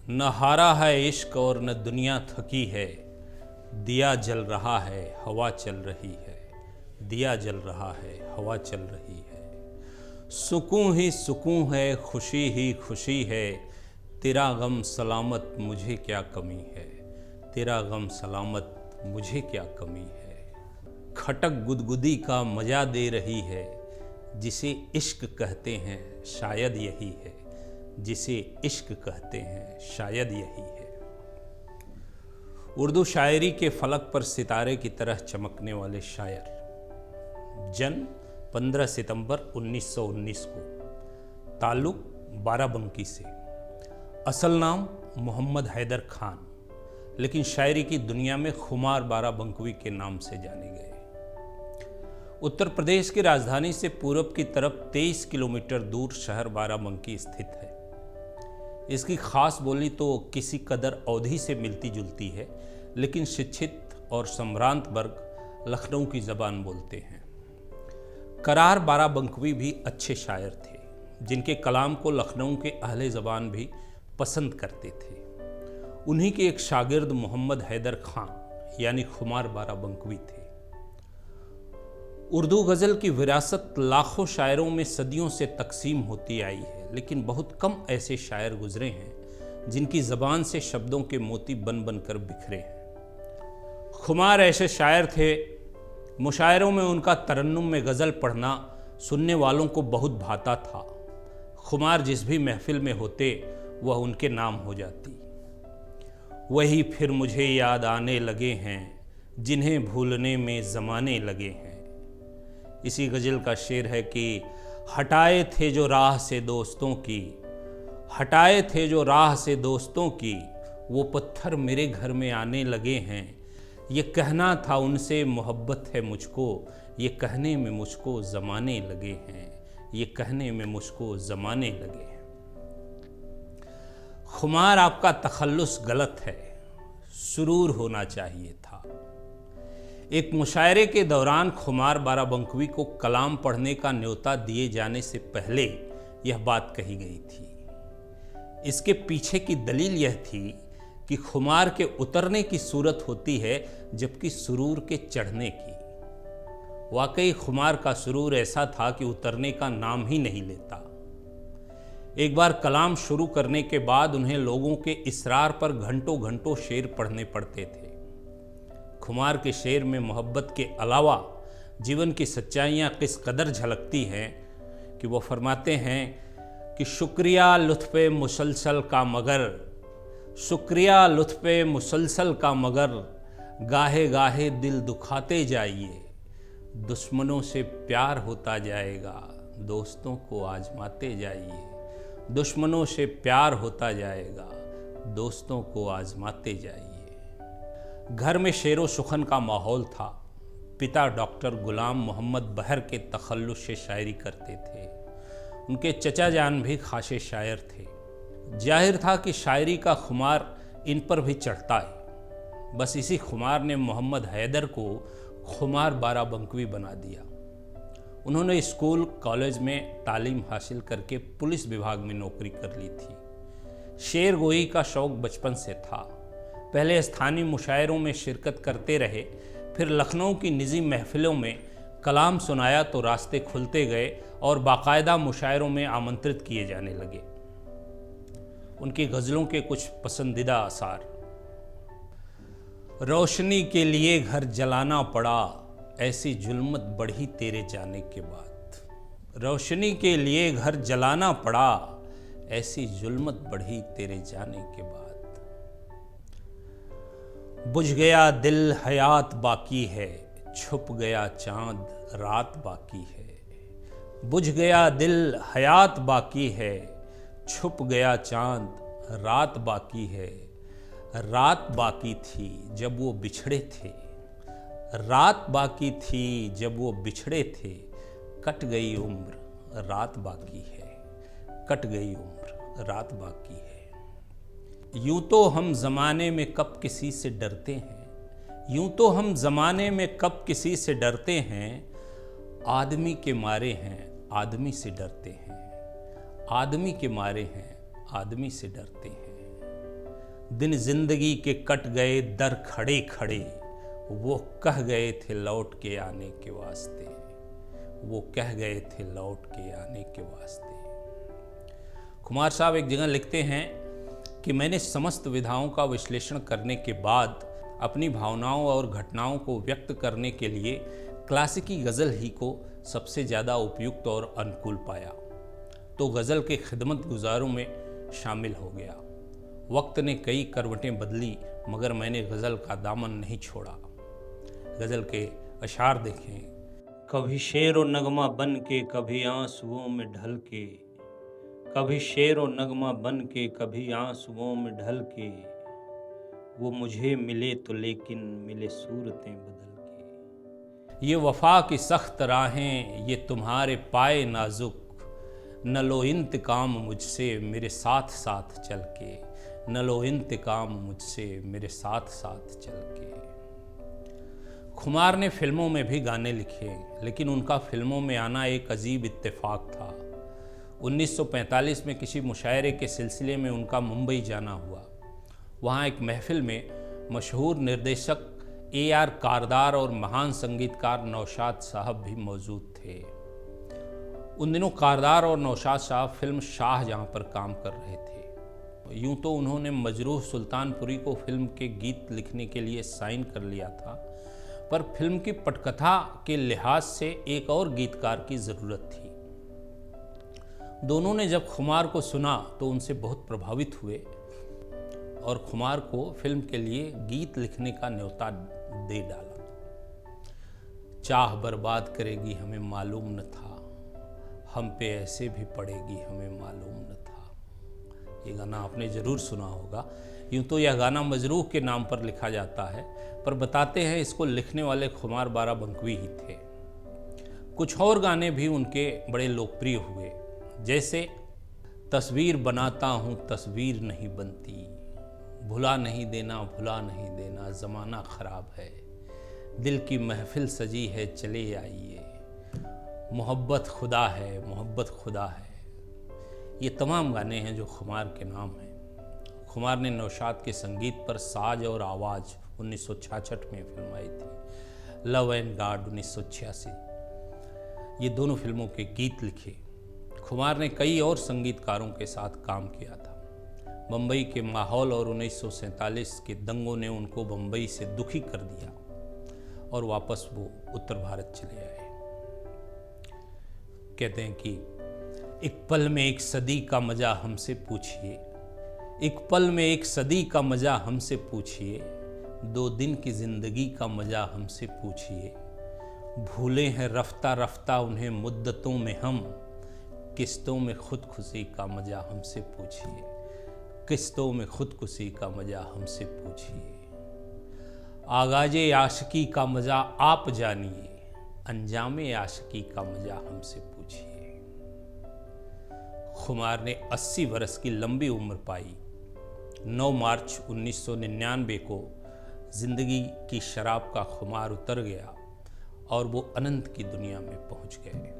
न हारा है इश्क और न दुनिया थकी है, दिया जल रहा है हवा चल रही है, दिया जल रहा है हवा चल रही है। सुकून ही सुकून है, खुशी ही खुशी है, तेरा गम सलामत मुझे क्या कमी है, तेरा गम सलामत मुझे क्या कमी है। खटक गुदगुदी का मजा दे रही है, जिसे इश्क कहते हैं शायद यही है, जिसे इश्क कहते हैं शायद यही है। उर्दू शायरी के फलक पर सितारे की तरह चमकने वाले शायर। जन्म 15 सितंबर 1919 को, ताल्लुक बाराबंकी से। असल नाम मोहम्मद हैदर खान, लेकिन शायरी की दुनिया में खुमार बाराबंकवी के नाम से जाने गए। उत्तर प्रदेश की राजधानी से पूरब की तरफ 23 किलोमीटर दूर शहर बाराबंकी स्थित है। इसकी खास बोली तो किसी कदर अवधी से मिलती जुलती है, लेकिन शिक्षित और सम्भ्रांत वर्ग लखनऊ की ज़बान बोलते हैं। करार बाराबंकवी भी अच्छे शायर थे, जिनके कलाम को लखनऊ के अहले ज़बान भी पसंद करते थे। उन्हीं के एक शागिर्द मोहम्मद हैदर खान यानी खुमार बाराबंकवी थे। उर्दू गज़ल की विरासत लाखों शायरों में सदियों से तकसीम होती आई है, लेकिन बहुत कम ऐसे शायर गुजरे हैं जिनकी ज़बान से शब्दों के मोती बन बन कर बिखरे हैं। खुमार ऐसे शायर थे, मुशायरों में उनका तरन्नुम में गज़ल पढ़ना सुनने वालों को बहुत भाता था। खुमार जिस भी महफिल में होते वह उनके नाम हो जाती। वही फिर मुझे याद आने लगे हैं, जिन्हें भूलने में ज़माने लगे हैं। इसी गज़ल का शेर है कि हटाए थे जो राह से दोस्तों की, हटाए थे जो राह से दोस्तों की, वो पत्थर मेरे घर में आने लगे हैं। ये कहना था उनसे मोहब्बत है मुझको, ये कहने में मुझको ज़माने लगे हैं, ये कहने में मुझको ज़माने लगे हैं। खुमार आपका तखल्लुस गलत है, सुरूर होना चाहिए था। एक मुशायरे के दौरान खुमार बाराबंकवी को कलाम पढ़ने का न्योता दिए जाने से पहले यह बात कही गई थी। इसके पीछे की दलील यह थी कि खुमार के उतरने की सूरत होती है, जबकि सुरूर के चढ़ने की। वाकई खुमार का सुरूर ऐसा था कि उतरने का नाम ही नहीं लेता। एक बार कलाम शुरू करने के बाद उन्हें लोगों के इसरार पर घंटों घंटों शेर पढ़ने पड़ते थे। खुमार के शेर में मोहब्बत के अलावा जीवन की सच्चाइयाँ किस कदर झलकती हैं कि वो फरमाते हैं कि शुक्रिया लुत्फ़े मुसलसल का मगर, शुक्रिया लुत्फ़े मुसलसल का मगर, गाहे गाहे दिल दुखाते जाइए, दुश्मनों से प्यार होता जाएगा, दोस्तों को आजमाते जाइए, दुश्मनों से प्यार होता जाएगा, दोस्तों को आजमाते जाइए। घर में शेरो सुखन का माहौल था। पिता डॉक्टर गुलाम मोहम्मद बहर के तखल्लुस से शायरी करते थे। उनके चचा जान भी खासे शायर थे। जाहिर था कि शायरी का खुमार इन पर भी चढ़ता है। बस इसी खुमार ने मोहम्मद हैदर को खुमार बाराबंकवी बना दिया। उन्होंने स्कूल कॉलेज में तालीम हासिल करके पुलिस विभाग में नौकरी कर ली थी। शेर गोई का शौक़ बचपन से था। पहले स्थानीय मुशायरों में शिरकत करते रहे, फिर लखनऊ की निजी महफिलों में कलाम सुनाया तो रास्ते खुलते गए और बाकायदा मुशायरों में आमंत्रित किए जाने लगे। उनकी गज़लों के कुछ पसंदीदा आसार। रोशनी के लिए घर जलाना पड़ा, ऐसी जुल्मत बढ़ी तेरे जाने के बाद। रोशनी के लिए घर जलाना पड़ा, ऐसी जुल्मत बढ़ी तेरे जाने के बाद। बुझ गया दिल हयात बाकी है, छुप गया चांद रात बाकी है। बुझ गया दिल हयात बाकी है, छुप गया चांद रात बाकी है। रात बाकी थी जब वो बिछड़े थे, रात बाकी थी जब वो बिछड़े थे। कट गई उम्र रात बाकी है, कट गई उम्र रात बाकी है। यूं तो हम ज़माने में कब किसी से डरते हैं, यूं तो हम ज़माने में कब किसी से डरते हैं। आदमी के मारे हैं आदमी से डरते हैं, आदमी के मारे हैं आदमी से डरते हैं। दिन जिंदगी के कट गए दर खड़े खड़े, वो कह गए थे लौट के आने के वास्ते, वो कह गए थे लौट के आने के वास्ते। कुमार साहब एक जगह लिखते हैं कि मैंने समस्त विधाओं का विश्लेषण करने के बाद अपनी भावनाओं और घटनाओं को व्यक्त करने के लिए क्लासिकी गज़ल ही को सबसे ज़्यादा उपयुक्त और अनुकूल पाया, तो गज़ल के खिदमत गुजारों में शामिल हो गया। वक्त ने कई करवटें बदली मगर मैंने गज़ल का दामन नहीं छोड़ा। गज़ल के अशार देखें। कभी शेर व नगमा बन के कभी आंसुओं में ढल के, कभी शेर व नगमा बन के कभी आंसुओं में ढल के, वो मुझे मिले तो लेकिन मिले सूरतें बदल के। ये वफा की सख्त राहें ये तुम्हारे पाए नाजुक, न लो इंतकाम मुझसे मेरे साथ साथ चल के, न लो इंतकाम मुझसे मेरे साथ साथ चल के। खुमार ने फिल्मों में भी गाने लिखे, लेकिन उनका फिल्मों में आना एक अजीब इत्तेफाक था। 1945 में किसी मुशायरे के सिलसिले में उनका मुंबई जाना हुआ। वहाँ एक महफिल में मशहूर निर्देशक AR कारदार और महान संगीतकार नौशाद साहब भी मौजूद थे। उन दिनों कारदार और नौशाद साहब फिल्म शाहजहां पर काम कर रहे थे। यूं तो उन्होंने मजरूह सुल्तानपुरी को फिल्म के गीत लिखने के लिए साइन कर लिया था, पर फिल्म की पटकथा के लिहाज से एक और गीतकार की ज़रूरत थी। दोनों ने जब खुमार को सुना तो उनसे बहुत प्रभावित हुए और खुमार को फिल्म के लिए गीत लिखने का न्योता दे डाला। चाह बर्बाद करेगी हमें मालूम न था, हम पे ऐसे भी पड़ेगी हमें मालूम न था। ये गाना आपने ज़रूर सुना होगा। यूँ तो यह गाना मजरूह के नाम पर लिखा जाता है, पर बताते हैं इसको लिखने वाले खुमार बाराबंकवी ही थे। कुछ और गाने भी उनके बड़े लोकप्रिय हुए, जैसे तस्वीर बनाता हूँ तस्वीर नहीं बनती, भुला नहीं देना ज़माना ख़राब है, दिल की महफिल सजी है चले आइए, मोहब्बत खुदा है। ये तमाम गाने हैं जो खुमार के नाम हैं। खुमार ने नौशाद के संगीत पर साज और आवाज़ 1966 में फिल्म आई थी। लव एंड गॉड 1986, ये दोनों फिल्मों के गीत लिखे। खुमार ने कई और संगीतकारों के साथ काम किया था। बम्बई के माहौल और 1947 के दंगों ने उनको बम्बई से दुखी कर दिया और वापस वो उत्तर भारत चले आए। कहते हैं कि एक पल में एक सदी का मजा हमसे पूछिए, एक पल में एक सदी का मजा हमसे पूछिए, 2 दिन की जिंदगी का मजा हमसे पूछिए, भूले हैं रफ्ता रफ्ता उन्हें मुद्दतों में हम, किस्तों में खुदकुशी का मजा हमसे पूछिए, किस्तों में खुदकुशी का मजा हमसे पूछिए। आगाज़े आशिकी का मजा आप जानिए, अंजामे आशिकी का मजा हमसे पूछिए। खुमार ने 80 बरस की लंबी उम्र पाई। 9 मार्च 1999 को जिंदगी की शराब का खुमार उतर गया और वो अनंत की दुनिया में पहुंच गए।